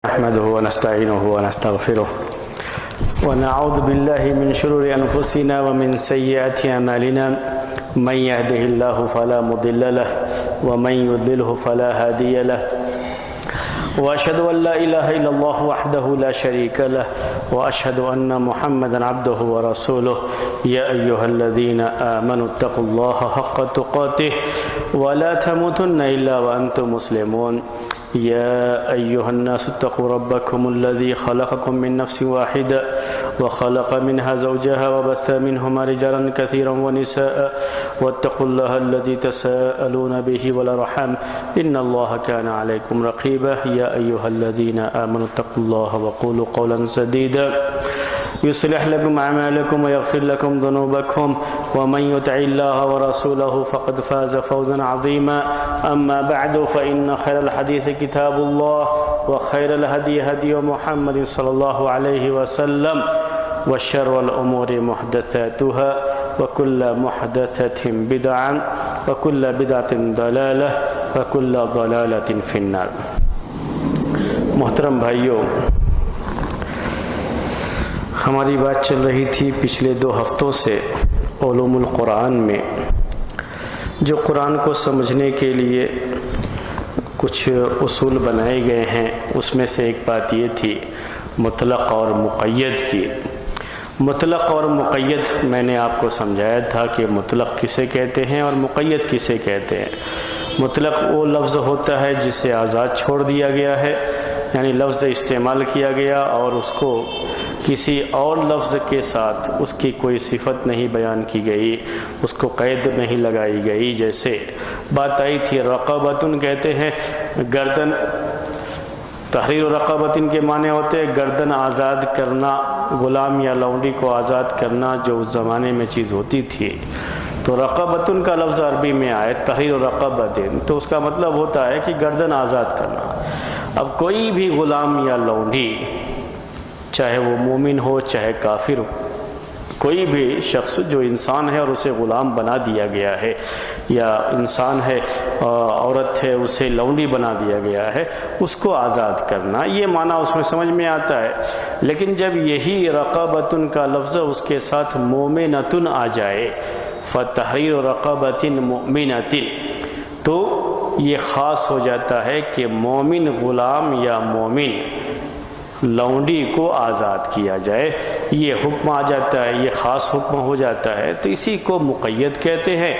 نحمده ونستعينه ونستغفره ونعوذ بالله من شرور أنفسنا ومن سيئات أعمالنا من يهده الله فلا مضل له ومن يضلله فلا هادي له وأشهد أن لا إله إلا الله وحده لا شريك له وأشهد أن محمدا عبده ورسوله يا أيها الذين آمنوا اتقوا الله حق تقاته ولا تموتن إلا وأنتم مسلمون يا أيها الناس اتقوا ربكم الذي خلقكم من نفس واحدة وخلق منها زوجها وبث منهما رجالا كثيرا ونساء واتقوا الله الذي تساءلون به والأرحام إن الله كان عليكم رقيبا يا أيها الذين آمنوا اتقوا الله وقولوا قولا سديدا يصلح لكم أعمالكم ويغفر لكم ذنوبكم ومن يطع الله ورسوله فقد فاز فوزا عظيما أما بعد فإن خير الحديث كتاب الله وخير الهدي هدي محمد صلى الله عليه وسلم وشر الأمور محدثاتها وكل محدثة بدعة وكل بدعة ضلالة وكل ضلالة في النار. محترم بھائیوں، ہماری بات چل رہی تھی پچھلے 2 ہفتوں سے علوم القرآن میں، جو قرآن کو سمجھنے کے لیے کچھ اصول بنائے گئے ہیں. اس میں سے ایک بات یہ تھی مطلق اور مقید کی. مطلق اور مقید میں نے آپ کو سمجھایا تھا کہ مطلق کسے کہتے ہیں اور مقید کسے کہتے ہیں. مطلق وہ لفظ ہوتا ہے جسے آزاد چھوڑ دیا گیا ہے، یعنی لفظ استعمال کیا گیا اور اس کو کسی اور لفظ کے ساتھ اس کی کوئی صفت نہیں بیان کی گئی، اس کو قید نہیں لگائی گئی. جیسے بات آئی تھی رقبتن کہتے ہیں گردن. تحریر رقبتن کے معنی ہوتے ہیں گردن آزاد کرنا، غلام یا لونڈی کو آزاد کرنا جو اس زمانے میں چیز ہوتی تھی. تو رقبتن کا لفظ عربی میں آئے تحریر رقبتن، تو اس کا مطلب ہوتا ہے کہ گردن آزاد کرنا. اب کوئی بھی غلام یا لونڈی، چاہے وہ مومن ہو چاہے کافر ہو، کوئی بھی شخص جو انسان ہے اور اسے غلام بنا دیا گیا ہے، یا انسان ہے عورت ہے اسے لونڈی بنا دیا گیا ہے، اس کو آزاد کرنا، یہ معنی اس میں سمجھ میں آتا ہے. لیکن جب یہی رقبتن کا لفظ اس کے ساتھ مومنتن آ جائے، فتحریر رقبتن مومنتن، تو یہ خاص ہو جاتا ہے کہ مومن غلام یا مومن لونڈی کو آزاد کیا جائے. یہ حکم آ جاتا ہے، یہ خاص حکم ہو جاتا ہے، تو اسی کو مقید کہتے ہیں.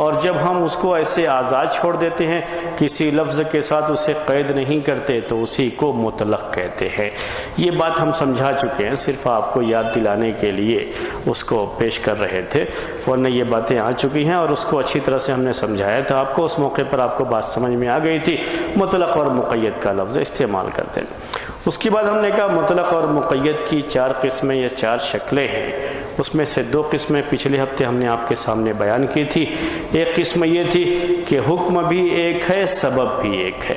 اور جب ہم اس کو ایسے آزاد چھوڑ دیتے ہیں، کسی لفظ کے ساتھ اسے قید نہیں کرتے، تو اسی کو مطلق کہتے ہیں. یہ بات ہم سمجھا چکے ہیں، صرف آپ کو یاد دلانے کے لیے اس کو پیش کر رہے تھے، ورنہ یہ باتیں آ چکی ہیں اور اس کو اچھی طرح سے ہم نے سمجھایا تھا آپ کو. اس موقع پر آپ کو بات سمجھ میں آ گئی تھی. مطلق اور مقید کا لفظ استعمال کرتے ہیں. اس کے بعد ہم نے کہا مطلق اور مقید کی 4 قسمیں یا 4 شکلیں ہیں. اس میں سے 2 قسمیں پچھلے ہفتے ہم نے آپ کے سامنے بیان کی تھی. ایک قسم یہ تھی کہ حکم بھی ایک ہے، سبب بھی ایک ہے.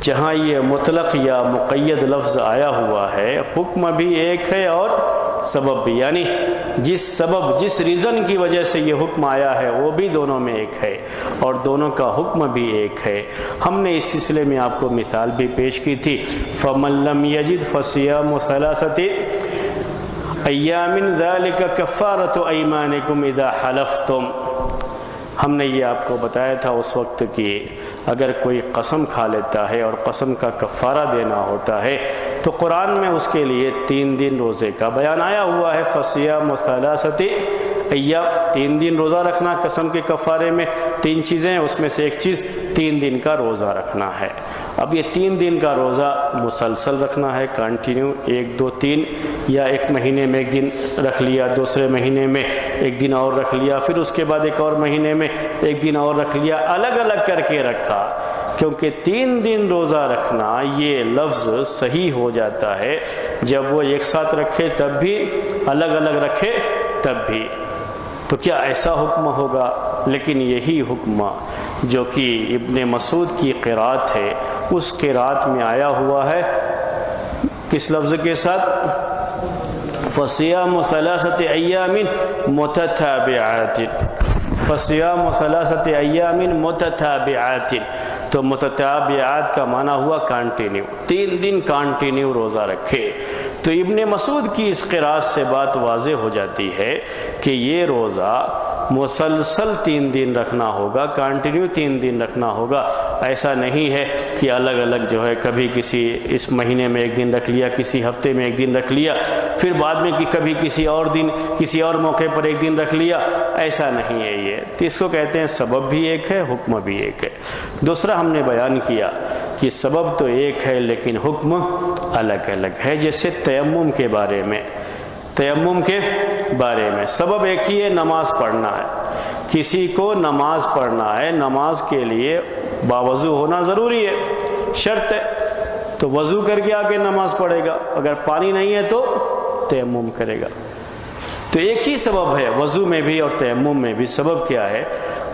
جہاں یہ مطلق یا مقید لفظ آیا ہوا ہے، حکم بھی ایک ہے اور سبب بھی، یعنی جس ریزن کی وجہ سے یہ حکم آیا ہے وہ بھی دونوں میں ایک ہے اور دونوں کا حکم بھی ایک ہے. ہم نے اس سلسلے میں آپ کو مثال بھی پیش کی تھی. فَمَن لَّمْ يَجِدْ فَصِيَامُ ثَلَاثَةِ أَيَّامٍ ذَلِكَ كَفَّارَةُ أَيْمَانِكُمْ إِذَا حَلَفْتُمْ. ہم نے یہ آپ کو بتایا تھا اس وقت کہ اگر کوئی قسم کھا لیتا ہے اور قسم کا کفارہ دینا ہوتا ہے تو قرآن میں اس کے لیے 3 دن روزے کا بیان آیا ہوا ہے. فَصِيَامُ ثَلَاثَةِ أَيَّامٍ، 3 دن روزہ رکھنا قسم کے کفارے میں. 3 چیزیں ہیں، اس میں سے ایک چیز 3 دن کا روزہ رکھنا ہے. اب یہ 3 دن کا روزہ مسلسل رکھنا ہے، کنٹینیو، 1 2 3، یا ایک مہینے میں 1 دن رکھ لیا، دوسرے مہینے میں 1 دن اور رکھ لیا، پھر اس کے بعد ایک اور مہینے میں 1 دن اور رکھ لیا. الگ الگ کر کے رکھا، کیونکہ 3 دن روزہ رکھنا یہ لفظ صحیح ہو جاتا ہے جب وہ ایک ساتھ رکھے تب بھی، الگ الگ رکھے تب بھی. تو کیا ایسا حکم ہوگا؟ لیکن یہی حکم جو کہ ابن مسعود کی قرات ہے، اس قرات میں آیا ہوا ہے کس لفظ کے ساتھ؟ فَصِيَامُ ثَلَاثَةِ أَيَّامٍ مُتَتَابِعَاتٍ. فَصِيَامُ ثَلَاثَةِ أَيَّامٍ مُتَتَابِعَاتٍ. تو متتابعات کا معنی ہوا کانٹینیو، 3 دن کانٹینیو روزہ رکھے۔ تو ابن مسعود کی اس قرات سے بات واضح ہو جاتی ہے کہ یہ روزہ مسلسل 3 دن رکھنا ہوگا، کانٹینیو 3 دن رکھنا ہوگا۔ ایسا نہیں ہے کہ الگ الگ جو ہے کبھی کسی اس مہینے میں 1 دن رکھ لیا، کسی ہفتے میں 1 دن رکھ لیا، پھر بعد میں کبھی کسی اور دن کسی اور موقع پر 1 دن رکھ لیا، ایسا نہیں ہے یہ۔ تو اس کو کہتے ہیں سبب بھی ایک ہے، حکم بھی ایک ہے۔ دوسرا ہم نے بیان کیا کہ سبب تو ایک ہے لیکن حکم الگ الگ ہے، جیسے تیمم کے بارے میں، تیمم کے بارے میں سبب ایک ہی ہے، نماز پڑھنا ہے۔ کسی کو نماز پڑھنا ہے، نماز کے لیے باوضو ہونا ضروری ہے، شرط ہے، تو وضو کر کے آ کے نماز پڑھے گا، اگر پانی نہیں ہے تو تیمم کرے گا۔ تو ایک ہی سبب ہے وضو میں بھی اور تیمم میں بھی۔ سبب کیا ہے؟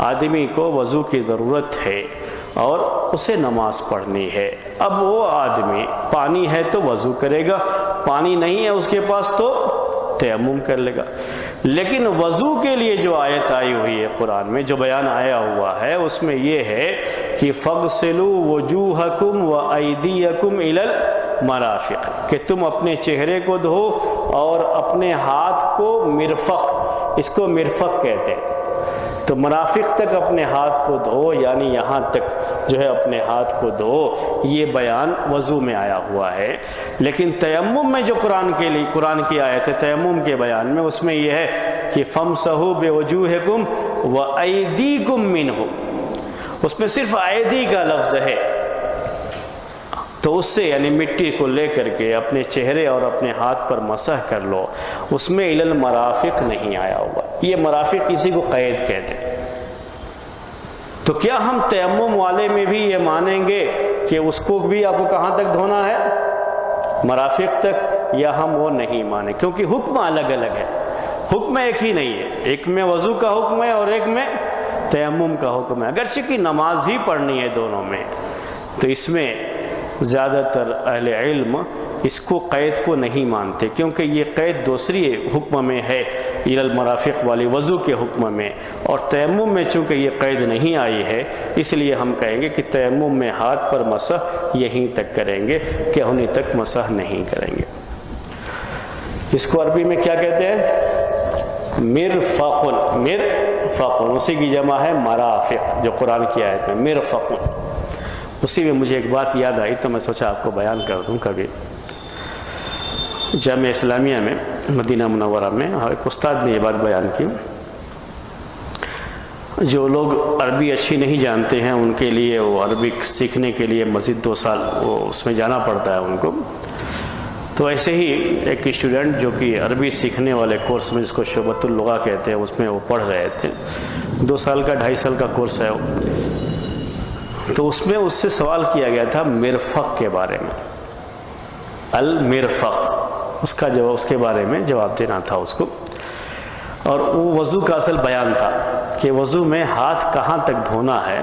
آدمی کو وضو کی ضرورت ہے اور اسے نماز پڑھنی ہے۔ اب وہ آدمی پانی ہے تو وضو کرے گا، پانی نہیں ہے اس کے پاس تو تیمم کر لے گا۔ لیکن وضو کے لیے جو آیت آئی ہوئی ہے قرآن میں، جو بیان آیا ہوا ہے، اس میں یہ ہے کہ فَاغْسِلُوا وُجُوهَكُمْ وَأَيْدِيَكُمْ إِلَى الْمَرَافِقِ، کہ تم اپنے چہرے کو دھو اور اپنے ہاتھ کو مرفق، اس کو مرفق کہتے ہیں، تو مرافق تک اپنے ہاتھ کو دھو، یعنی یہاں تک جو ہے اپنے ہاتھ کو دھو۔ یہ بیان وضو میں آیا ہوا ہے۔ لیکن تیمم میں جو قرآن کی آیت ہے تیمم کے بیان میں، اس میں یہ ہے کہ فَامْسَحُوا بِوُجُوهِكُمْ وَأَيْدِيكُمْ مِنْهُ، اس میں صرف ایدی کا لفظ ہے، تو اس سے یعنی مٹی کو لے کر کے اپنے چہرے اور اپنے ہاتھ پر مسح کر لو، اس میں الی المرافق نہیں آیا ہوا۔ یہ مرافق کسی کو قید کہتے ہیں۔ تو کیا ہم تیمم والے میں بھی یہ مانیں گے کہ اس کو بھی آپ کو کہاں تک دھونا ہے؟ مرافق تک، یا ہم وہ نہیں مانیں؟ کیونکہ حکم الگ الگ ہے، حکم ایک ہی نہیں ہے۔ ایک میں وضو کا حکم ہے اور ایک میں تیمم کا حکم ہے، اگرچہ کہ نماز ہی پڑھنی ہے دونوں میں۔ تو اس میں زیادہ تر اہل علم اس کو قید کو نہیں مانتے، کیونکہ یہ قید دوسری حکم میں ہے، الی المرافق والی وضو کے حکم میں، اور تیمم میں چونکہ یہ قید نہیں آئی ہے، اس لیے ہم کہیں گے کہ تیمم میں ہاتھ پر مسح یہیں تک کریں گے، کہ ہونی تک مسح نہیں کریں گے۔ اس کو عربی میں کیا کہتے ہیں؟ مرفقن، مرفقن اسی کی جمع ہے مرافق، جو قرآن کی آیت میں مرفقن۔ اسی میں مجھے ایک بات یاد آئی تو میں سوچا آپ کو بیان کر دوں۔ کبھی جامعہ اسلامیہ میں مدینہ منورہ میں ایک استاد نے یہ بات بیان کی، جو لوگ عربی اچھی نہیں جانتے ہیں ان کے لیے وہ عربک سیکھنے کے لیے مزید 2 سال وہ اس میں جانا پڑتا ہے ان کو۔ تو ایسے ہی ایک اسٹوڈنٹ جو کہ عربی سیکھنے والے کورس میں، جس کو شعبۃ اللغہ کہتے ہیں، اس میں وہ پڑھ رہے تھے، 2 سال کا 2.5 سال کا کورس ہے وہ۔ تو اس میں اس سے سوال کیا گیا تھا مرفق کے بارے میں، المرفق، اس کا جواب، اس کے بارے میں جواب دینا تھا اس کو، اور وہ وضو کا اصل بیان تھا کہ وضو میں ہاتھ کہاں تک دھونا ہے،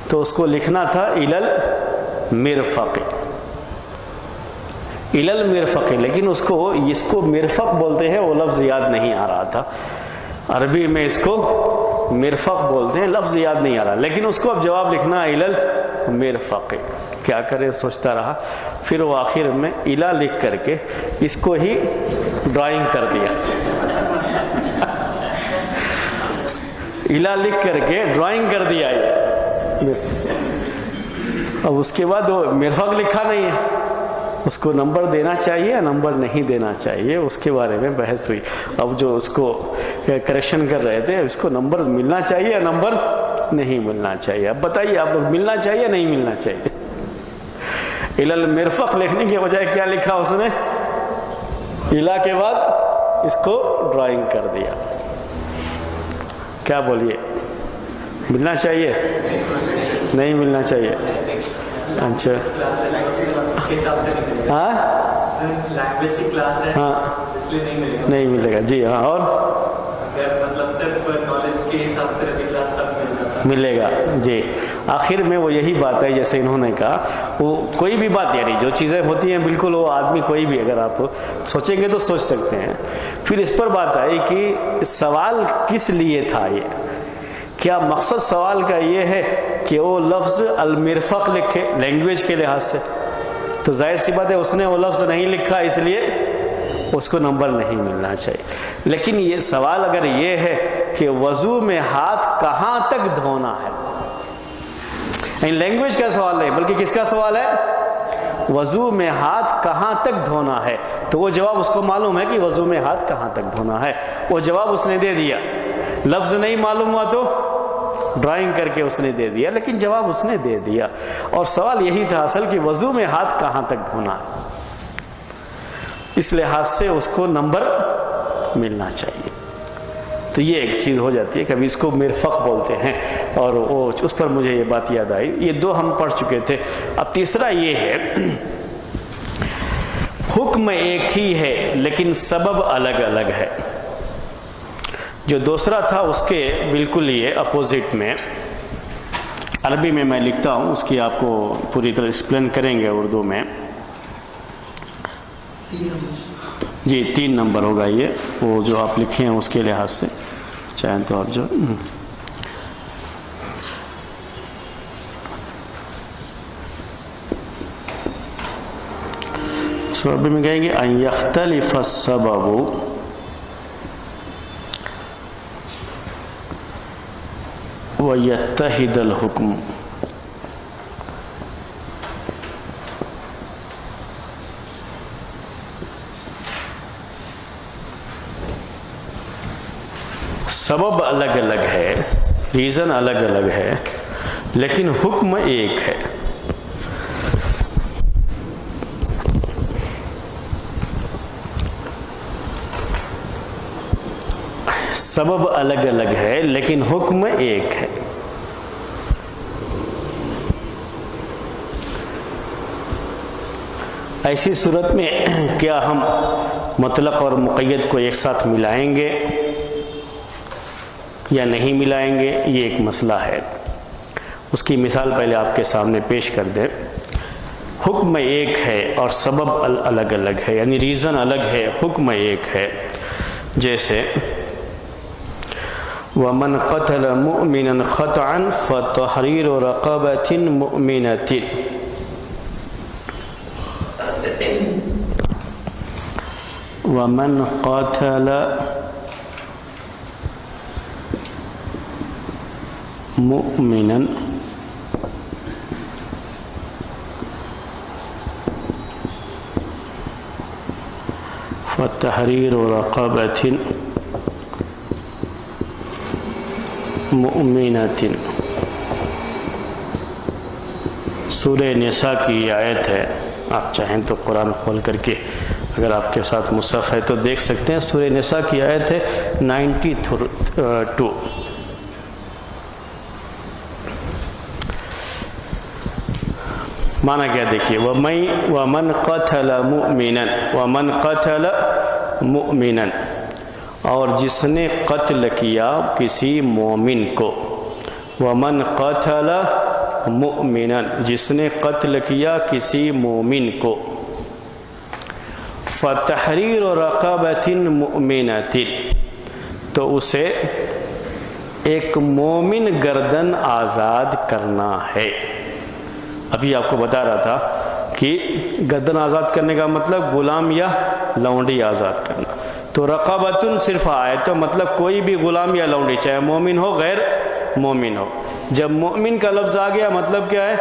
تو اس کو لکھنا تھا الی المرفق، الی المرفق، لیکن اس کو مرفق بولتے ہیں، وہ لفظ یاد نہیں آ رہا تھا۔ عربی میں اس کو مرفق بولتے ہیں، لفظ یاد نہیں آ رہا، لیکن اس کو اب جواب لکھنا ہے الی المرفق۔ کیا کرے سوچتا رہا، پھر وہ آخر میں الا لکھ کر کے اس کو ہی ڈرائنگ کر دیا، الا لکھ کر کے ڈرائنگ کر دیا یہ۔ اب اس کے بعد وہ مرفق لکھا نہیں ہے، اس کو نمبر دینا چاہیے یا نمبر نہیں دینا چاہیے، اس کے بارے میں بحث ہوئی۔ اب جو اس کو کریکشن کر رہے تھے، اس کو نمبر ملنا چاہیے یا نمبر نہیں ملنا چاہیے، اب بتائیے آپ لوگ، ملنا چاہیے یا نہیں ملنا چاہیے؟ الی المرفق لکھنے کے بجائے کیا لکھا اس نے؟ الا کے بعد اس کو ڈرائنگ کر دیا۔ کیا بولیے، ملنا چاہیے نہیں ملنا چاہیے؟ اچھا ہاں ہاں نہیں ملے گا، جی ہاں، اور ملے گا، جی۔ آخر میں وہ یہی بات ہے، جیسے انہوں نے کہا، وہ کوئی بھی بات، یعنی جو چیزیں ہوتی ہیں بالکل وہ آدمی کوئی بھی اگر آپ سوچیں گے تو سوچ سکتے ہیں۔ پھر اس پر بات آئی کہ سوال کس لیے تھا، یہ کیا مقصد سوال کا یہ ہے کہ وہ لفظ المرفق لکھے لینگویج کے لحاظ سے، تو ظاہر سی بات ہے اس نے وہ لفظ نہیں لکھا، اس لیے اس کو نمبر نہیں ملنا چاہیے۔ لیکن یہ سوال اگر یہ ہے کہ وضو میں ہاتھ کہاں تک دھونا ہے، یعنی لینگویج کا سوال نہیں بلکہ کس کا سوال ہے، وضو میں ہاتھ کہاں تک دھونا ہے، تو وہ جواب اس کو معلوم ہے کہ وضو میں ہاتھ کہاں تک دھونا ہے، وہ جواب اس نے دے دیا۔ لفظ نہیں معلوم ہوا تو ڈرائنگ کر کے اس نے دے دیا، لیکن جواب اس نے دے دیا۔ اور سوال یہی تھا اصل کہ وضو میں ہاتھ کہاں تک دھونا ہے، اس لحاظ سے اس کو نمبر ملنا چاہیے۔ تو یہ ایک چیز ہو جاتی ہے، کبھی اس کو مرفق بولتے ہیں، اور وہ اس پر مجھے یہ بات یاد آئی۔ یہ دو ہم پڑھ چکے تھے۔ اب تیسرا یہ ہے، حکم ایک ہی ہے لیکن سبب الگ الگ ہے۔ جو دوسرا تھا اس کے بالکل یہ اپوزٹ میں، عربی میں لکھتا ہوں، اس کی آپ کو پوری طرح ایکسپلین کریں گے اردو میں۔ جی 3 نمبر ہوگا یہ، وہ جو آپ لکھے ہیں اس کے لحاظ سے، چاہیں تو آپ جو عربی میں کہیں گے ان یختلف السبب ویتحد الحکم۔ سبب الگ الگ ہے، ریزن الگ الگ ہے، لیکن حکم ایک ہے۔ سبب الگ الگ ہے لیکن حکم ایک ہے۔ ایسی صورت میں کیا ہم مطلق اور مقید کو ایک ساتھ ملائیں گے یا نہیں ملائیں گے، یہ ایک مسئلہ ہے۔ اس کی مثال پہلے آپ کے سامنے پیش کر دیں۔ حکم ایک ہے اور سبب الگ الگ ہے، یعنی ریزن الگ ہے، حکم ایک ہے۔ جیسے وَمَنْ قَتَلَ مُؤْمِنًا خَطْعًا فَتَحْرِيرُ رَقَبَةٍ مُؤْمِنَةٍ۔ وَمَنْ قَتَلَ مُؤْمِنًا فَتَحْرِيرُ رَقَبَةٍ مُؤْمِنَةٍ۔ سورہ نساء کی آیت ہے، آپ چاہیں تو قرآن کھول کر کے اگر آپ کے ساتھ مصحف ہے تو دیکھ سکتے ہیں۔ سورہ نساء کی آیت ہے 92۔ معنی کیا دیکھیے، وَمَنْ قَتَلَ مُؤْمِنًا، وَمَنْ قَتَلَ مُؤْمِنًا، اور جس نے قتل کیا کسی مومن کو، وَمَنْ قَتَلَ مُؤْمِنًا، جس نے قتل کیا کسی مومن کو، فَتَحْرِيرُ رَقَبَةٍ مُؤْمِنَةٍ، تو اسے ایک مومن گردن آزاد کرنا ہے۔ ابھی آپ کو بتا رہا تھا کہ گردن آزاد کرنے کا مطلب غلام یا لونڈی آزاد کرنا، تو رقبتن صرف آئے تو مطلب کوئی بھی غلام یا لونڈی، چاہے مومن ہو غیر مومن ہو۔ جب مومن کا لفظ آ گیا مطلب کیا ہے،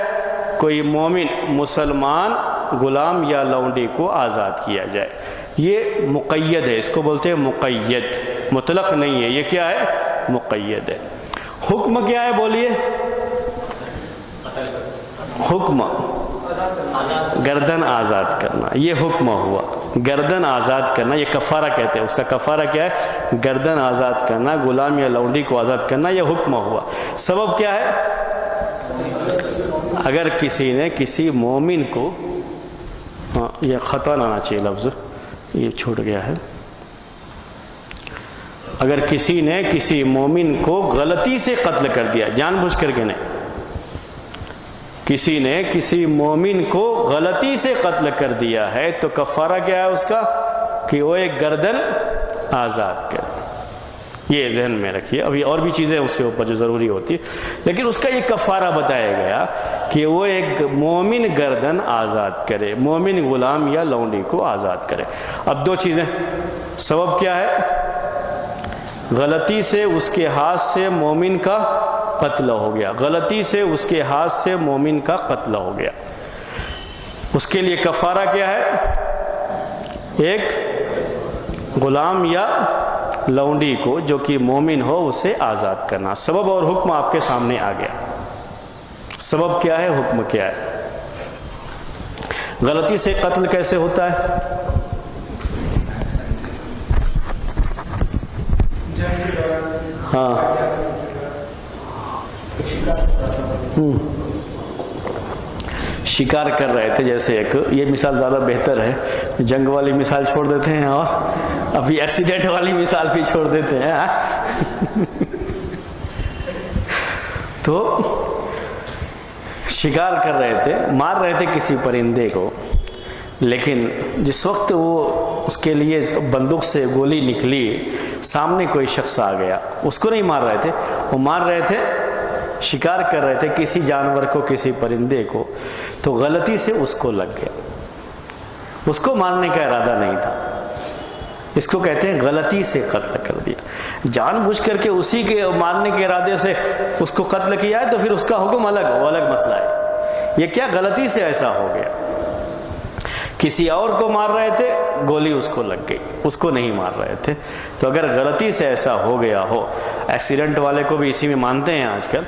کوئی مومن مسلمان غلام یا لونڈی کو آزاد کیا جائے۔ یہ مقید ہے، اس کو بولتے ہیں مقید، مطلق نہیں ہے، یہ کیا ہے، مقید ہے۔ حکم کیا ہے بولیے، حکم گردن آزاد کرنا، یہ حکم ہوا، گردن آزاد کرنا، یہ کفارہ کہتے ہیں، اس کا کفارہ کیا ہے، گردن آزاد کرنا، غلام یا لونڈی کو آزاد کرنا، یہ حکم ہوا۔ سبب کیا ہے، اگر کسی نے کسی مومن کو، یہ خطا نہ آنا چاہیے لفظ، یہ چھوٹ گیا ہے، اگر کسی نے کسی مومن کو غلطی سے قتل کر دیا، جان بوجھ کر کے نہیں، کسی نے کسی مومن کو غلطی سے قتل کر دیا ہے تو کفارہ کیا ہے اس کا، کہ وہ ایک گردن آزاد کر، یہ ذہن میں رکھیے. ابھی اور بھی چیزیں اس کے اوپر جو ضروری ہوتی ہے، لیکن اس کا یہ کفارہ بتایا گیا کہ وہ ایک مومن گردن آزاد کرے، مومن غلام یا لونڈی کو آزاد کرے. اب دو چیزیں، سبب کیا ہے؟ غلطی سے اس کے ہاتھ سے مومن کا قتل ہو گیا، غلطی سے اس کے ہاتھ سے مومن کا قتل ہو گیا. اس کے لیے کفارہ کیا ہے؟ ایک غلام یا لونڈی کو جو کہ مومن ہو اسے آزاد کرنا. سبب اور حکم آپ کے سامنے آ گیا. سبب کیا ہے، حکم کیا ہے؟ غلطی سے قتل کیسے ہوتا ہے؟ ہاں شکار کر رہے تھے، جیسے ایک یہ مثال زیادہ بہتر ہے، جنگ والی مثال چھوڑ دیتے ہیں اور ابھی ایکسیڈنٹ والی مثال بھی چھوڑ دیتے ہیں. تو شکار کر رہے تھے، مار رہے تھے کسی پرندے کو، لیکن جس وقت وہ اس کے لیے بندوق سے گولی نکلی، سامنے کوئی شخص آ گیا. اس کو نہیں مار رہے تھے، وہ مار رہے تھے، شکار کر رہے تھے کسی جانور کو، کسی پرندے کو، تو غلطی سے اس کو لگ گیا. اس کو مارنے کا ارادہ نہیں تھا. اس کو کہتے ہیں غلطی سے قتل کر دیا. جان بوجھ کر کے اسی کے مارنے کے ارادے سے اس کو قتل کیا ہے تو پھر اس کا حکم الگ ہو، الگ مسئلہ ہے. یہ کیا غلطی سے ایسا ہو گیا؟ کسی اور کو مار رہے تھے، گولی اس کو لگ گئی، اس کو نہیں مار رہے تھے. تو اگر غلطی سے ایسا ہو گیا ہو، ایکسیڈنٹ والے کو بھی اسی میں مانتے ہیں آج کل،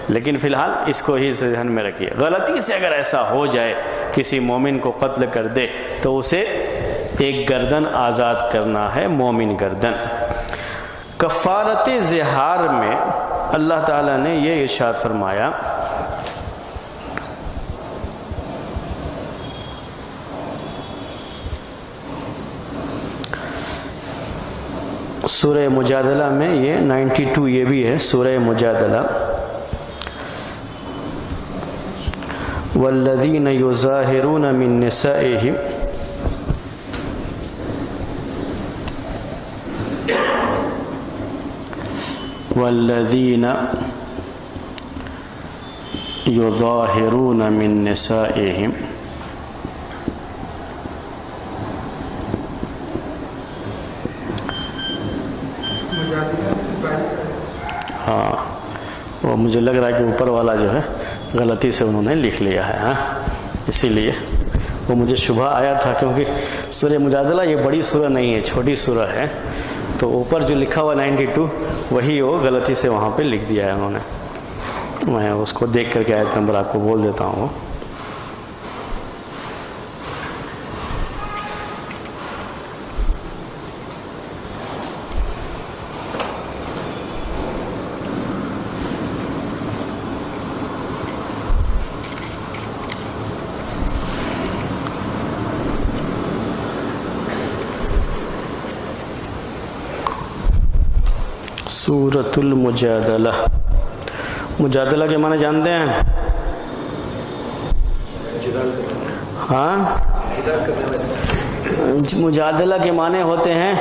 لیکن فی الحال اس کو ہی ذہن میں رکھیے. غلطی سے اگر ایسا ہو جائے، کسی مومن کو قتل کر دے، تو اسے ایک گردن آزاد کرنا ہے، مومن گردن. کفارت زہار میں اللہ تعالیٰ نے یہ ارشاد فرمایا، سورہ مجادلہ میں یہ 92 یہ بھی ہے، سورہ مجادلہ، والذین یظاہرون من نسائہم والذین یظاہرون من نسائہم ہاں وہ مجھے لگ رہا ہے کہ اوپر والا جو ہے غلطی سے انہوں نے لکھ لیا ہے، ہاں اسی لیے وہ مجھے شبہ آیا تھا، کیونکہ سورہ مجادلہ یہ بڑی سورہ نہیں ہے، چھوٹی سورہ ہے، تو اوپر جو لکھا ہوا 92 وہی وہ غلطی سے وہاں پہ لکھ دیا ہے انہوں نے. میں اس کو دیکھ کر کے آیت نمبر آپ کو بول دیتا ہوں. سورۃ المجادلہ. مجادلہ کے معنی جانتے ہیں؟ ہاں مجادلہ کے معنی ہوتے ہیں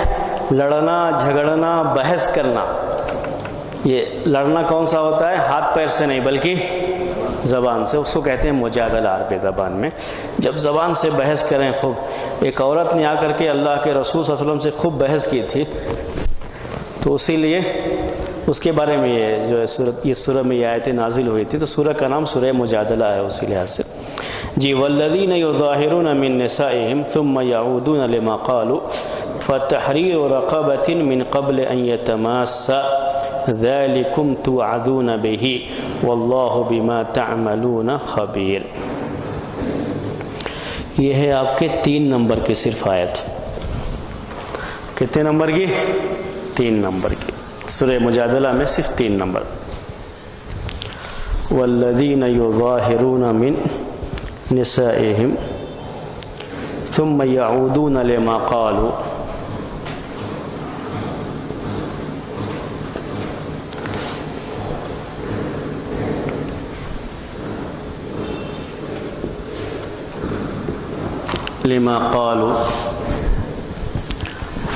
لڑنا، جھگڑنا، بحث کرنا. یہ لڑنا کون سا ہوتا ہے؟ ہاتھ پیر سے نہیں بلکہ زبان سے، اس کو کہتے ہیں مجادلہ عربی زبان میں. جب زبان سے بحث کریں خوب. ایک عورت نے آ کر کے اللہ کے رسول صلی اللہ علیہ وسلم سے خوب بحث کی تھی، تو اسی لیے اس کے بارے میں یہ جو ہے سورہ میں یہ آیتیں نازل ہوئی تھی. تو سورہ کا نام سورہ مجادلہ ہے اسی لحاظ سے. جی والذین یظاہرون من نسائہم ثم یعودون لما قالوا فتحریر رقبۃ من قبل ان یتماسا ذلکم توعدون بہ واللہ بما تعملون خبیر. یہ ہے آپ کے 3 نمبر کی صرف آیت. کتنے نمبر کی؟ 3 نمبر کی. سورہ مجادلہ میں صرف 3 نمبر. والذین یظاہرون من نسائہم ثم یعودون لما قالوا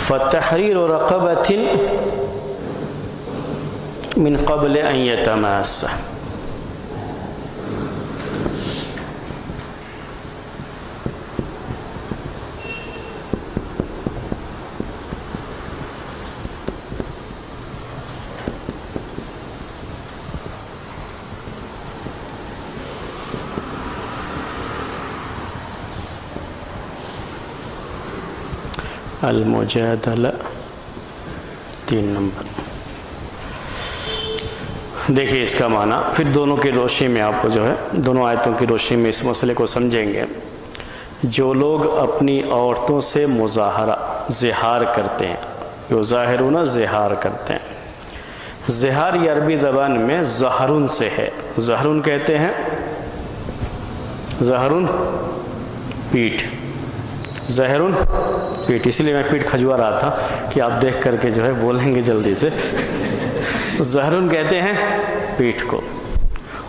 فتحریر رقبۃ من قبل ان یتماسا. المجادلہ 3 نمبر. دیکھیے اس کا معنی پھر دونوں کی روشنی میں آپ کو جو ہے دونوں آیتوں کی روشنی میں اس مسئلے کو سمجھیں گے. جو لوگ اپنی عورتوں سے مظاہرہ زہار کرتے ہیں، یظاہرون زہار کرتے ہیں. زہار یہ عربی زبان میں زہرن سے ہے. زہرن کہتے ہیں، زہرن پیٹھ، زہرن پیٹھ. اس لیے میں پیٹھ کھجوا رہا تھا کہ آپ دیکھ کر کے جو ہے بولیں گے جلدی سے. زہرن کہتے ہیں پیٹھ کو.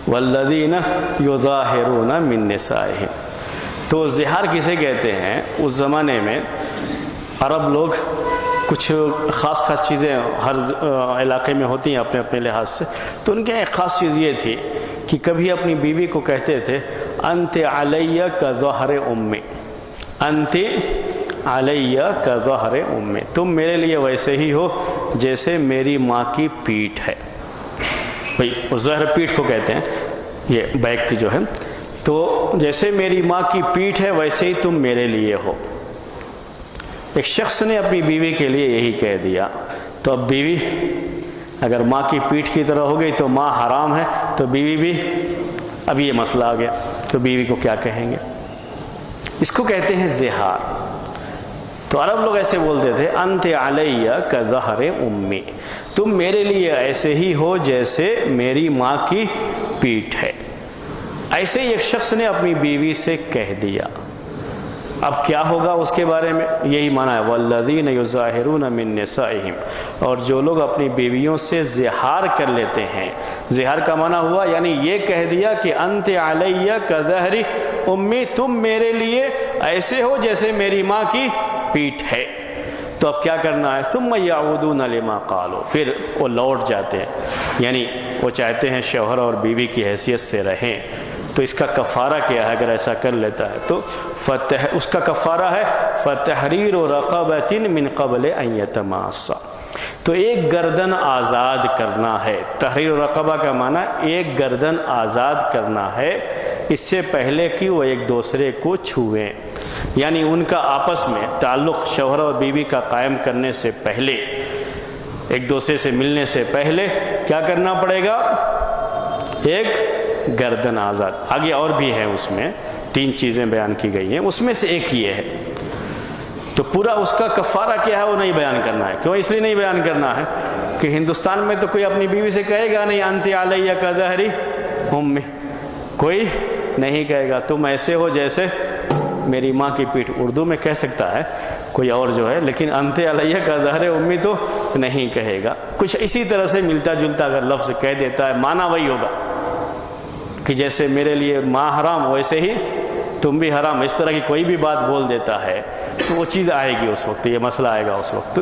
والذین یظاہرون من نسائہم. تو زہار کسے کہتے ہیں؟ اس زمانے میں عرب لوگ کچھ خاص چیزیں ہر علاقے میں ہوتی ہیں اپنے اپنے لحاظ سے. تو ان کے ایک خاص چیز یہ تھی کہ کبھی اپنی بیوی کو کہتے تھے انت علیہ کظہر امی، انت علیہ کظہر امی، تم میرے لیے ویسے ہی ہو جیسے میری ماں کی پیٹھ ہے. بھئی ظہر پیٹھ کو کہتے ہیں، یہ بیک کی جو ہے. تو جیسے میری ماں کی پیٹھ ہے ویسے ہی تم میرے لیے ہو. ایک شخص نے اپنی بیوی کے لیے یہی کہہ دیا. تو اب بیوی اگر ماں کی پیٹھ کی طرح ہو گئی تو ماں حرام ہے، تو بیوی بھی، اب یہ مسئلہ آ گیا تو بیوی کو کیا کہیں گے؟ اس کو کہتے ہیں زہار. تو عرب لوگ ایسے بولتے تھے انت علیہ کظہر امی، تم میرے لیے ایسے ہی ہو جیسے میری ماں کی پیٹھ ہے. ایسے ہی ایک شخص نے اپنی بیوی سے کہہ دیا. اب کیا ہوگا اس کے بارے میں؟ یہی معنی ہے والذین یظاہرون من نسائہم. اور جو لوگ اپنی بیویوں سے زہار کر لیتے ہیں. زہار کا معنی ہوا یعنی یہ کہہ دیا کہ انت علیہ کظہر امی، تم میرے لیے ایسے ہو جیسے میری ماں کی پیٹھ ہے. تو اب کیا کرنا ہے؟ ثم یعودون لما قالوا، پھر وہ لوٹ جاتے ہیں، یعنی وہ چاہتے ہیں شوہر اور بیوی کی حیثیت سے رہیں. تو اس کا کفارہ کیا ہے اگر ایسا کر لیتا ہے؟ تو اس کا کفارہ ہے فتحریر رقبۃ من قبل ان یتماسا. تو ایک گردن آزاد کرنا ہے. تحریر رقبہ کا معنی ایک گردن آزاد کرنا ہے اس سے پہلے کہ وہ ایک دوسرے کو چھوئیں. یعنی ان کا آپس میں تعلق شوہر اور بیوی کا قائم کرنے سے پہلے، ایک دوسرے سے ملنے سے پہلے کیا کرنا پڑے گا؟ ایک گردن آزاد. آگے اور بھی ہے، اس میں 3 چیزیں بیان کی گئی ہیں، اس میں سے ایک یہ ہے. تو پورا اس کا کفارہ کیا ہے وہ نہیں بیان کرنا ہے. کیوں؟ اس لیے نہیں بیان کرنا ہے کہ ہندوستان میں تو کوئی اپنی بیوی سے کہے گا نہیں انت علیہ کظہر امی، کوئی نہیں کہے گا تم ایسے ہو جیسے میری ماں کی پیٹھ. اردو میں کہہ سکتا ہے کوئی اور جو ہے، لیکن انت علیہ کظہر امی تو نہیں کہے گا. کچھ اسی طرح سے ملتا جلتا اگر لفظ کہہ دیتا ہے معنی وہی ہوگا کہ جیسے میرے لیے ماں حرام ویسے ہی تم بھی حرام. اس طرح کی کوئی بھی بات بول دیتا ہے تو وہ چیز آئے گی اس وقت، یہ مسئلہ آئے گا اس وقت.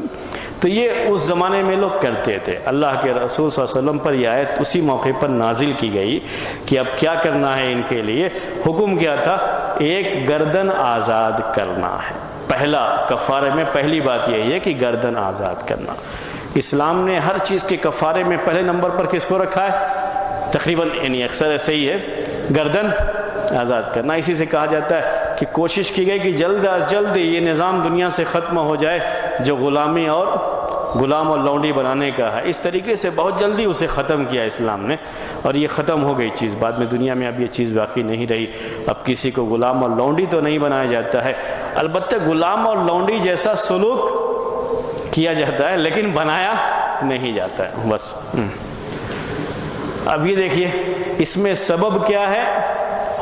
تو یہ اس زمانے میں لوگ کرتے تھے. اللہ کے رسول صلی اللہ علیہ وسلم پر یہ آیت اسی موقع پر نازل کی گئی کہ اب کیا کرنا ہے ان کے لیے. حکم کیا تھا؟ ایک گردن آزاد کرنا ہے. پہلا کفارے میں پہلی بات یہی ہے کہ گردن آزاد کرنا. اسلام نے ہر چیز کے کفارے میں پہلے نمبر پر کس کو رکھا ہے؟ تقریباً یعنی اکثر ایسے ہی ہے، گردن آزاد کرنا. اسی سے کہا جاتا ہے کہ کوشش کی گئی کہ جلد از جلد یہ نظام دنیا سے ختم ہو جائے جو غلامی اور غلام اور لونڈی بنانے کا ہے. اس طریقے سے بہت جلدی اسے ختم کیا اسلام نے، اور یہ ختم ہو گئی چیز. بعد میں دنیا میں اب یہ چیز باقی نہیں رہی. اب کسی کو غلام اور لونڈی تو نہیں بنایا جاتا ہے، البتہ غلام اور لونڈی جیسا سلوک کیا جاتا ہے لیکن بنایا نہیں جاتا ہے بس. اب یہ دیکھیے اس میں سبب کیا ہے،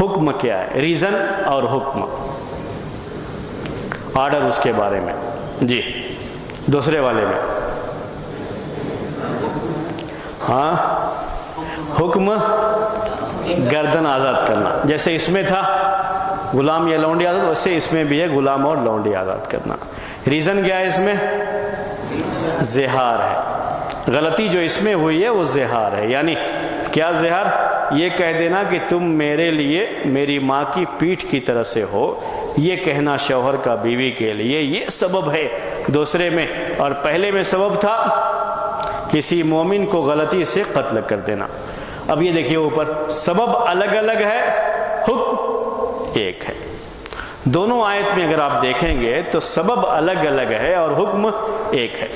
حکم کیا ہے، ریزن اور حکم، آرڈر اس کے بارے میں. جی دوسرے والے میں ہاں حکم گردن آزاد کرنا. جیسے اس میں تھا غلام یا لونڈی آزاد، ویسے اس میں بھی ہے غلام اور لونڈی آزاد کرنا. ریزن کیا ہے اس میں؟ زہار ہے. غلطی جو اس میں ہوئی ہے وہ زہار ہے. یعنی کیا زہار؟ یہ کہہ دینا کہ تم میرے لیے میری ماں کی پیٹھ کی طرح سے ہو، یہ کہنا شوہر کا بیوی کے لیے یہ سبب ہے دوسرے میں. اور پہلے میں سبب تھا کسی مومن کو غلطی سے قتل کر دینا. اب یہ دیکھیے اوپر سبب الگ الگ ہے، حکم ایک ہے. دونوں آیت میں اگر آپ دیکھیں گے تو سبب الگ الگ ہے اور حکم ایک ہے.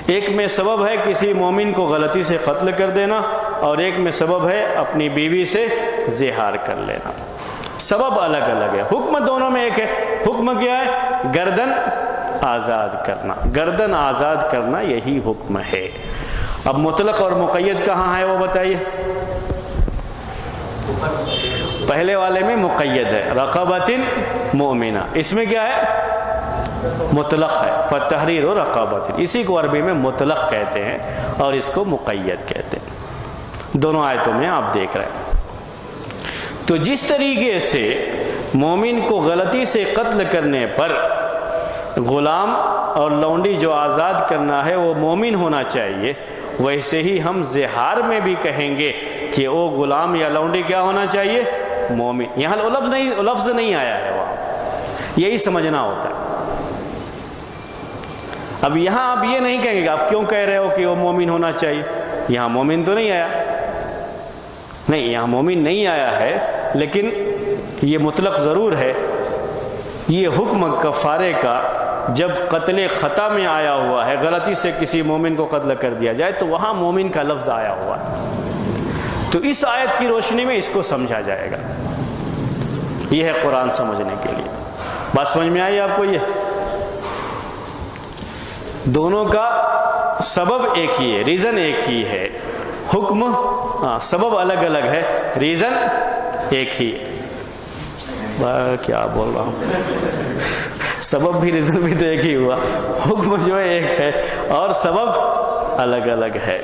ایک میں سبب ہے کسی مومن کو غلطی سے قتل کر دینا، اور ایک میں سبب ہے اپنی بیوی سے زہار کر لینا. سبب الگ الگ ہے، حکم دونوں میں ایک ہے. حکم کیا ہے؟ گردن آزاد کرنا. گردن آزاد کرنا یہی حکم ہے. اب مطلق اور مقید کہاں ہے وہ بتائیے. پہلے والے میں مقید ہے، رقبۃ مؤمنہ. اس میں کیا ہے؟ مطلق ہے، فتحریر و رقبۃ. اسی کو عربی میں مطلق کہتے ہیں اور اس کو مقید کہتے ہیں. دونوں آیتوں میں آپ دیکھ رہے ہیں. تو جس طریقے سے مومن کو غلطی سے قتل کرنے پر غلام اور لونڈی جو آزاد کرنا ہے وہ مومن ہونا چاہیے، ویسے ہی ہم زہار میں بھی کہیں گے کہ وہ غلام یا لونڈی کیا ہونا چاہیے؟ مومن. یہاں لفظ نہیں آیا ہے، وہاں یہی سمجھنا ہوتا ہے. اب یہاں آپ یہ نہیں کہیں گے کہ آپ کیوں کہہ رہے ہو کہ وہ مومن ہونا چاہیے، یہاں مومن تو نہیں آیا. نہیں، یہاں مومن نہیں آیا ہے، لیکن یہ مطلق ضرور ہے. یہ حکم کفارے کا جب قتل خطا میں آیا ہوا ہے، غلطی سے کسی مومن کو قتل کر دیا جائے تو وہاں مومن کا لفظ آیا ہوا ہے. تو اس آیت کی روشنی میں اس کو سمجھا جائے گا. یہ ہے قرآن سمجھنے کے لیے. بات سمجھ میں آئی آپ کو؟ یہ دونوں کا سبب ایک ہی ہے، ریزن ایک ہی ہے. حکم سبب الگ الگ ہے، ریزن ایک ہی ہے. کیا بول رہا ہوں، سبب بھی ریزن بھی تو ایک ہی ہوا. حکم جو ہے ایک ہے اور سبب الگ الگ ہے.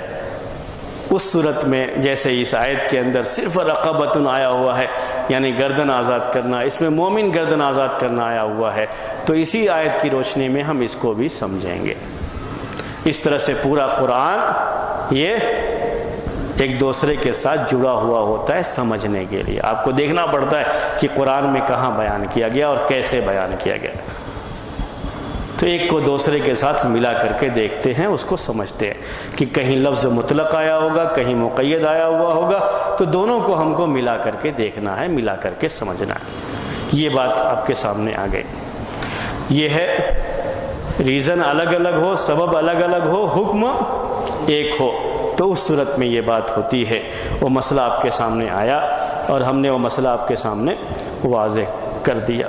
اس صورت میں جیسے اس آیت کے اندر صرف رقبۃ آیا ہوا ہے، یعنی گردن آزاد کرنا، اس میں مومن گردن آزاد کرنا آیا ہوا ہے، تو اسی آیت کی روشنی میں ہم اس کو بھی سمجھیں گے. اس طرح سے پورا قرآن یہ ایک دوسرے کے ساتھ جڑا ہوا ہوتا ہے سمجھنے کے لیے. آپ کو دیکھنا پڑتا ہے کہ قرآن میں کہاں بیان کیا گیا اور کیسے بیان کیا گیا. تو ایک کو دوسرے کے ساتھ ملا کر کے دیکھتے ہیں، اس کو سمجھتے ہیں کہ کہیں لفظ مطلق آیا ہوگا، کہیں مقید آیا ہوا ہوگا، تو دونوں کو ہم کو ملا کر کے دیکھنا ہے، ملا کر کے سمجھنا ہے. یہ بات آپ کے سامنے آ گئی. یہ ہے ریزن الگ الگ ہو، سبب الگ الگ ہو، حکم ایک ہو، تو اس صورت میں یہ بات ہوتی ہے. وہ مسئلہ آپ کے سامنے آیا اور ہم نے وہ مسئلہ آپ کے سامنے واضح کر دیا.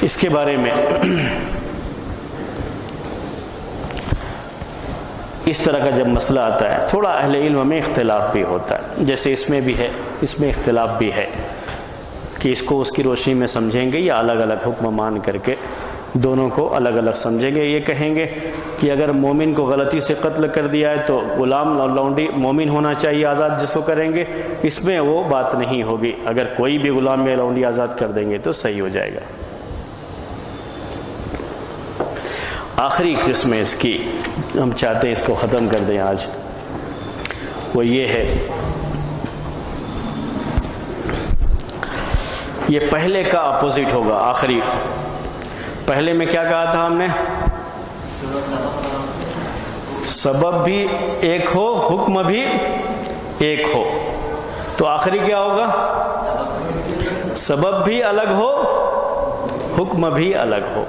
اس کے بارے میں اس طرح کا جب مسئلہ آتا ہے تھوڑا اہل علم میں اختلاف بھی ہوتا ہے، جیسے اس میں بھی ہے، اس میں اختلاف بھی ہے کہ اس کو اس کی روشنی میں سمجھیں گے یا الگ الگ حکم مان کر کے دونوں کو الگ الگ سمجھیں گے. یہ کہیں گے کہ اگر مومن کو غلطی سے قتل کر دیا ہے تو غلام اور لونڈی مومن ہونا چاہیے آزاد، جس کو کریں گے اس میں وہ بات نہیں ہوگی. اگر کوئی بھی غلام یا لونڈی آزاد کر دیں گے تو صحیح ہو جائے گا. آخری قسم اس کی ہم چاہتے ہیں اس کو ختم کر دیں آج، وہ یہ ہے، یہ پہلے کا اپوزٹ ہوگا. آخری پہلے میں کیا کہا تھا ہم نے؟ سبب بھی ایک ہو، حکم بھی ایک ہو. تو آخری کیا ہوگا؟ سبب بھی الگ ہو، حکم بھی الگ ہو.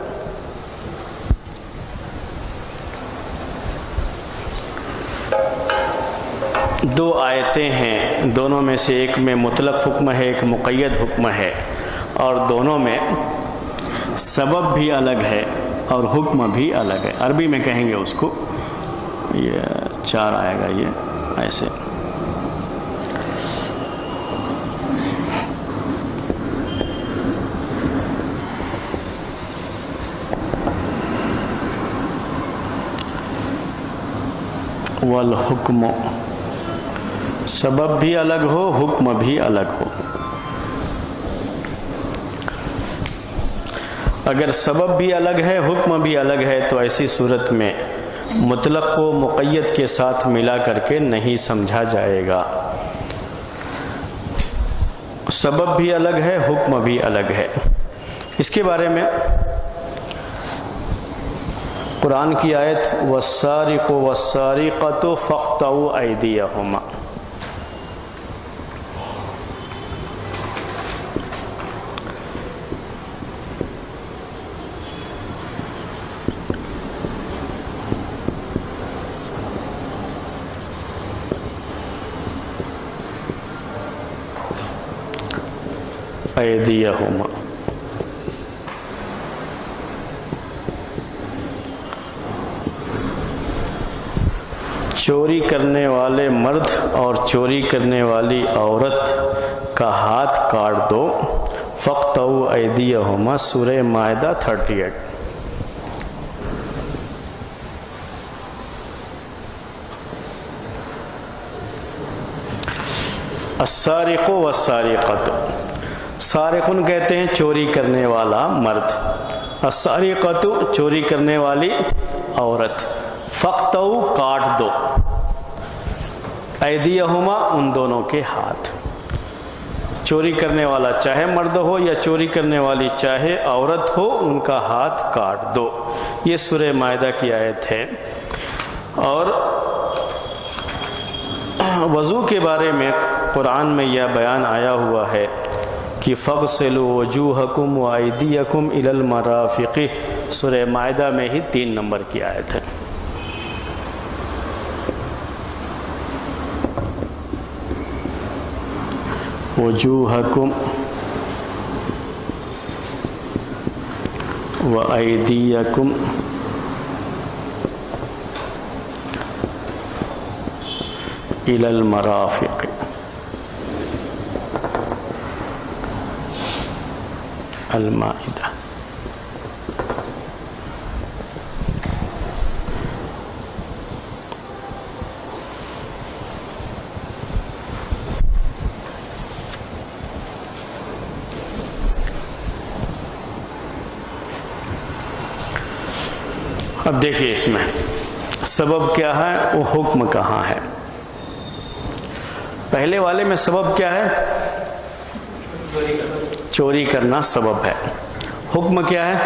دو آیتیں ہیں، دونوں میں سے ایک میں مطلق حکم ہے، ایک مقید حکم ہے، اور دونوں میں سبب بھی الگ ہے اور حکم بھی الگ ہے. عربی میں کہیں گے اس کو، یہ 4 آئے گا، یہ ایسے. والحکم، سبب بھی الگ ہو، حکم بھی الگ ہو. اگر سبب بھی الگ ہے حکم بھی الگ ہے تو ایسی صورت میں مطلق کو مقید کے ساتھ ملا کر کے نہیں سمجھا جائے گا۔ سبب بھی الگ ہے حکم بھی الگ ہے۔ اس کے بارے میں قرآن کی آیت وَالسَّارِقُ وَالسَّارِقَةُ فَاقْطَعُوا أَيْدِيَهُمَا، ایدیہما، چوری کرنے والے مرد اور چوری کرنے والی عورت کا ہاتھ کاٹ دو۔ فَاقْطَعُوا أَيْدِيَهُمَا، سورہ مائدہ 38۔ السارق والسارقۃ، سارقن کہتے ہیں چوری کرنے والا مرد، السارقۃ چوری کرنے والی عورت، فَاقْطَعُوا کاٹ دو، ایدیہما ان دونوں کے ہاتھ۔ چوری کرنے والا چاہے مرد ہو یا چوری کرنے والی چاہے عورت ہو، ان کا ہاتھ کاٹ دو۔ یہ سورہ مائدہ کی آیت ہے۔ اور وضو کے بارے میں قرآن میں یہ بیان آیا ہوا ہے کہ فَاغْسِلُوا وُجُوهَكُمْ وَأَيْدِيَكُمْ إِلَى الْمَرَافِقِ، سورہ مائدہ میں ہی 3 نمبر کی آیت ہے۔ وجوہکم وایدیکم الی المرافق، المائدہ۔ اب دیکھیے اس میں سبب کیا ہے، وہ حکم کہاں ہے۔ پہلے والے میں سبب کیا ہے؟ چوری کرنا سبب ہے۔ حکم کیا ہے؟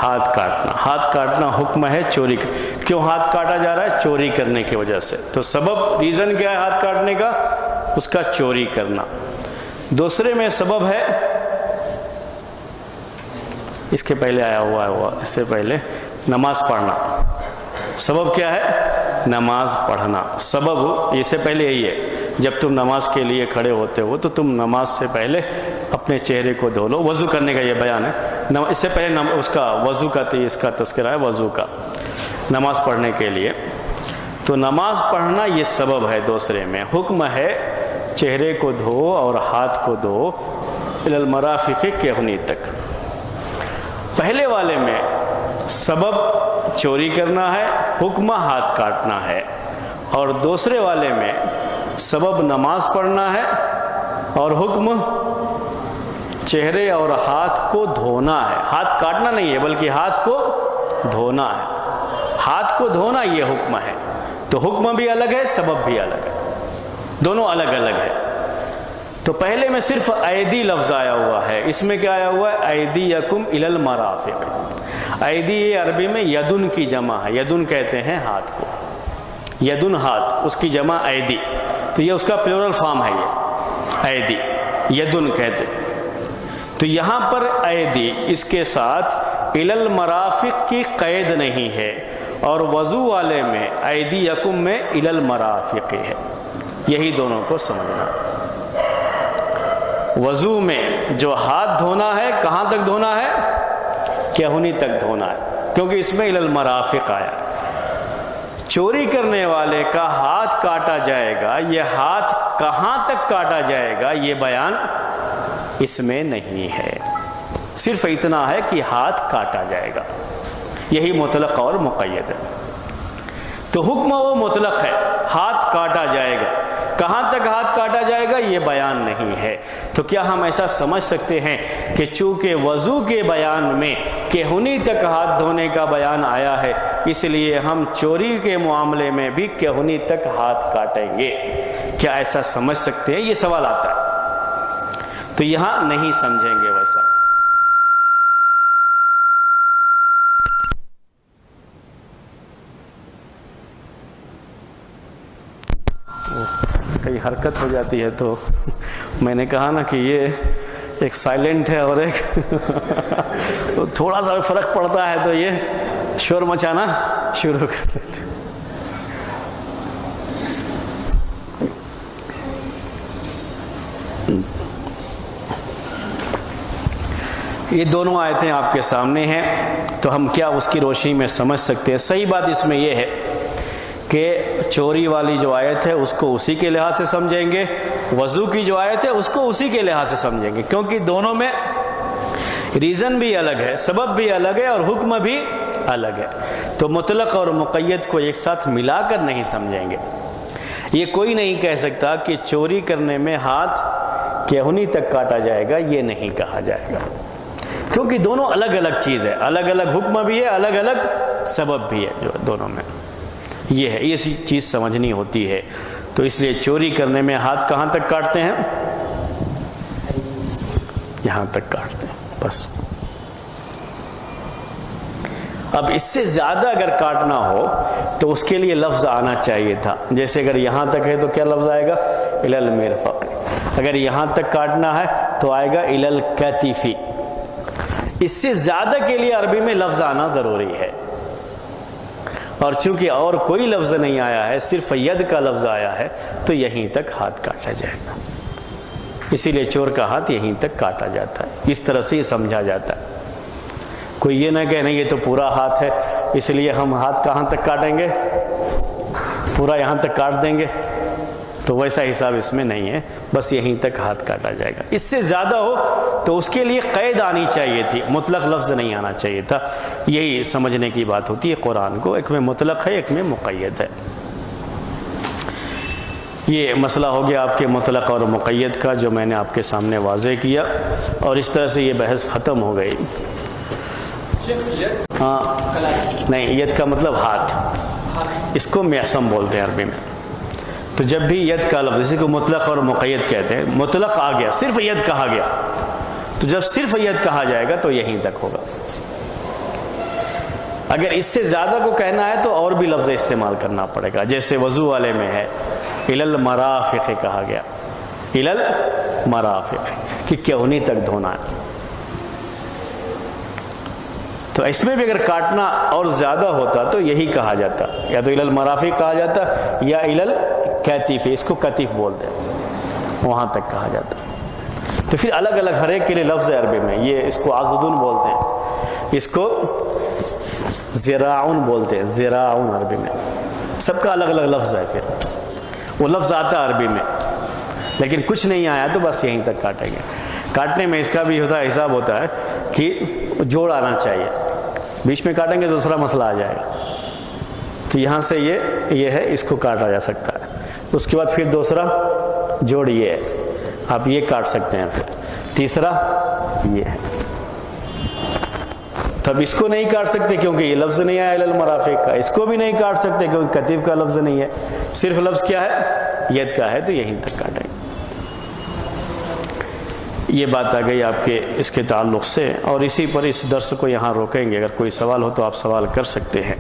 ہاتھ کاٹنا۔ ہاتھ کاٹنا حکم ہے، چوری کیوں ہاتھ کاٹا جا رہا ہے؟ چوری کرنے کی وجہ سے۔ تو سبب ریزن کیا ہے ہاتھ کاٹنے کا؟ اس کا چوری کرنا۔ دوسرے میں سبب ہے، اس کے پہلے آیا ہوا اس سے پہلے نماز پڑھنا۔ سبب کیا ہے؟ نماز پڑھنا۔ سبب اس سے پہلے یہی ہے، جب تم نماز کے لیے کھڑے ہوتے ہو تو تم نماز سے پہلے اپنے چہرے کو دھو لو۔ وضو کرنے کا یہ بیان ہے۔ اس سے پہلے اس کا وضو کا اس کا تذکرہ ہے، وضو کا، نماز پڑھنے کے لیے۔ تو نماز پڑھنا یہ سبب ہے۔ دوسرے میں حکم ہے چہرے کو دھو اور ہاتھ کو دھو الی المرافق، کہنی تک۔ پہلے والے میں سبب چوری کرنا ہے، حکم ہاتھ کاٹنا ہے، اور دوسرے والے میں سبب نماز پڑھنا ہے اور حکم چہرے اور ہاتھ کو دھونا ہے۔ ہاتھ کاٹنا نہیں ہے بلکہ ہاتھ کو دھونا ہے۔ ہاتھ کو دھونا یہ حکم ہے۔ تو حکم بھی الگ ہے، سبب بھی الگ ہے، دونوں الگ الگ ہے۔ تو پہلے میں صرف ایدی لفظ آیا ہوا ہے، اس میں کیا آیا ہوا ہے؟ ایدیکم الی المرافق۔ ایدی عربی میں یدن کی جمع ہے، یدن کہتے ہیں ہاتھ کو، یدن ہاتھ، اس کی جمع ایدی، تو یہ اس کا پلورل فارم ہے، یہ ایدی یدن کہتے۔ تو یہاں پر ایدی اس کے ساتھ الی المرافق کی قید نہیں ہے، اور وضو والے میں ایدیکم میں الی المرافق ہے۔ یہی دونوں کو سمجھنا۔ وضو میں جو ہاتھ دھونا ہے، کہاں تک دھونا ہے؟ کہنی تک دھونا ہے، کیونکہ اس میں الی المرافق آیا۔ چوری کرنے والے کا ہاتھ کاٹا جائے گا، یہ ہاتھ کہاں تک کاٹا جائے گا یہ بیان اس میں نہیں ہے، صرف اتنا ہے کہ ہاتھ کاٹا جائے گا۔ یہی مطلق اور مقید ہے۔ تو حکم وہ مطلق ہے، ہاتھ کاٹا جائے گا۔ کہاں تک ہاتھ کاٹا جائے گا یہ بیان نہیں ہے۔ تو کیا ہم ایسا سمجھ سکتے ہیں کہ چونکہ وضو کے بیان میں کہنی تک ہاتھ دھونے کا بیان آیا ہے، اس لیے ہم چوری کے معاملے میں بھی کہنی تک ہاتھ کاٹیں گے؟ کیا ایسا سمجھ سکتے ہیں؟ یہ سوال آتا ہے، تو یہاں نہیں سمجھیں گے ویسا۔ کئی حرکت ہو جاتی ہے تو میں نے کہا نا کہ یہ ایک سائلنٹ ہے اور ایک تھوڑا سا فرق پڑتا ہے تو یہ شور مچانا شروع کر دیتے۔ یہ دونوں آیتیں آپ کے سامنے ہیں، تو ہم کیا اس کی روشنی میں سمجھ سکتے ہیں؟ صحیح بات اس میں یہ ہے کہ چوری والی جو آیت ہے اس کو اسی کے لحاظ سے سمجھیں گے، وضو کی جو آیت ہے اس کو اسی کے لحاظ سے سمجھیں گے، کیونکہ دونوں میں ریزن بھی الگ ہے، سبب بھی الگ ہے اور حکم بھی الگ ہے۔ تو مطلق اور مقید کو ایک ساتھ ملا کر نہیں سمجھیں گے۔ یہ کوئی نہیں کہہ سکتا کہ چوری کرنے میں ہاتھ کہنی تک کاٹا جائے گا، یہ نہیں کہا جائے گا، کیونکہ دونوں الگ الگ چیز ہے، الگ الگ حکم بھی ہے، الگ الگ سبب بھی ہے جو دونوں میں۔ یہ ہے، یہ چیز سمجھنی ہوتی ہے۔ تو اس لیے چوری کرنے میں ہاتھ کہاں تک کاٹتے ہیں؟ یہاں تک کاٹتے ہیں بس۔ اب اس سے زیادہ اگر کاٹنا ہو تو اس کے لیے لفظ آنا چاہیے تھا، جیسے اگر یہاں تک ہے تو کیا لفظ آئے گا؟ الی المرفق۔ اگر یہاں تک کاٹنا ہے تو آئے گا الی الکتف۔ اس سے زیادہ کے لیے عربی میں لفظ آنا ضروری ہے، اور چونکہ اور کوئی لفظ نہیں آیا ہے، صرف ید کا لفظ آیا ہے، تو یہیں تک ہاتھ کاٹا جائے گا۔ اسی لیے چور کا ہاتھ یہیں تک کاٹا جاتا ہے، اس طرح سے یہ سمجھا جاتا ہے۔ کوئی یہ نہ کہ نہیں یہ تو پورا ہاتھ ہے اس لیے ہم ہاتھ کہاں تک کاٹیں گے؟ پورا یہاں تک کاٹ دیں گے، تو ویسا حساب اس میں نہیں ہے، بس یہیں تک ہاتھ کاٹا جائے گا۔ اس سے زیادہ ہو تو اس کے لیے قید آنی چاہیے تھی، مطلق لفظ نہیں آنا چاہیے تھا۔ یہی سمجھنے کی بات ہوتی ہے قرآن کو، ایک میں مطلق ہے، ایک میں مقید ہے۔ یہ مسئلہ ہو گیا آپ کے مطلق اور مقید کا، جو میں نے آپ کے سامنے واضح کیا، اور اس طرح سے یہ بحث ختم ہو گئی۔ ہاں نہیں، ید کا مطلب ہاتھ، اس کو معصم بولتے ہیں عربی میں۔ تو جب بھی ید کا لفظ، اسی کو مطلق اور مقید کہتے ہیں، مطلق آ گیا، صرف ید کہا گیا، تو جب صرف ید کہا جائے گا تو یہیں تک ہوگا۔ اگر اس سے زیادہ کو کہنا ہے تو اور بھی لفظ استعمال کرنا پڑے گا، جیسے وضو والے میں ہے الی المرافق کہا گیا، الی المرافق، کہ کہنی تک دھونا ہے۔ تو اس میں بھی اگر کاٹنا اور زیادہ ہوتا تو یہی کہا جاتا، یا تو الی المرافق کہا جاتا یا الی الکتف، اس کو کتف بولتے ہیں، وہاں تک کہا جاتا۔ تو پھر الگ الگ ہر ایک کے لیے لفظ ہے عربی میں، یہ اس کو عضدن بولتے ہیں، اس کو ذراعن بولتے ہیں، ذراعن عربی میں، سب کا الگ الگ لفظ ہے۔ پھر وہ لفظ آتا عربی میں، لیکن کچھ نہیں آیا تو بس یہیں تک کاٹیں گے۔ کاٹنے میں اس کا بھی ہوتا ہے، حساب ہوتا ہے کہ جوڑ آنا چاہیے، بیچ میں کاٹیں گے تو دوسرا مسئلہ آ جائے گا، تو یہاں سے یہ ہے، اس کو کاٹا جا سکتا ہے۔ اس کے بعد پھر دوسرا جوڑ یہ ہے، آپ یہ کاٹ سکتے ہیں، پھر تیسرا یہ ہے۔ تو اب اس کو نہیں کاٹ سکتے کیونکہ یہ لفظ نہیں آیا الی المرافق کا، اس کو بھی نہیں کاٹ سکتے کیونکہ کتف کا لفظ نہیں ہے، صرف لفظ کیا ہے؟ ید کا ہے، تو یہیں تک کاٹیں گے۔ یہ بات آ گئی آپ کے اس کے تعلق سے، اور اسی پر اس درس کو یہاں روکیں گے۔ اگر کوئی سوال ہو تو آپ سوال کر سکتے ہیں۔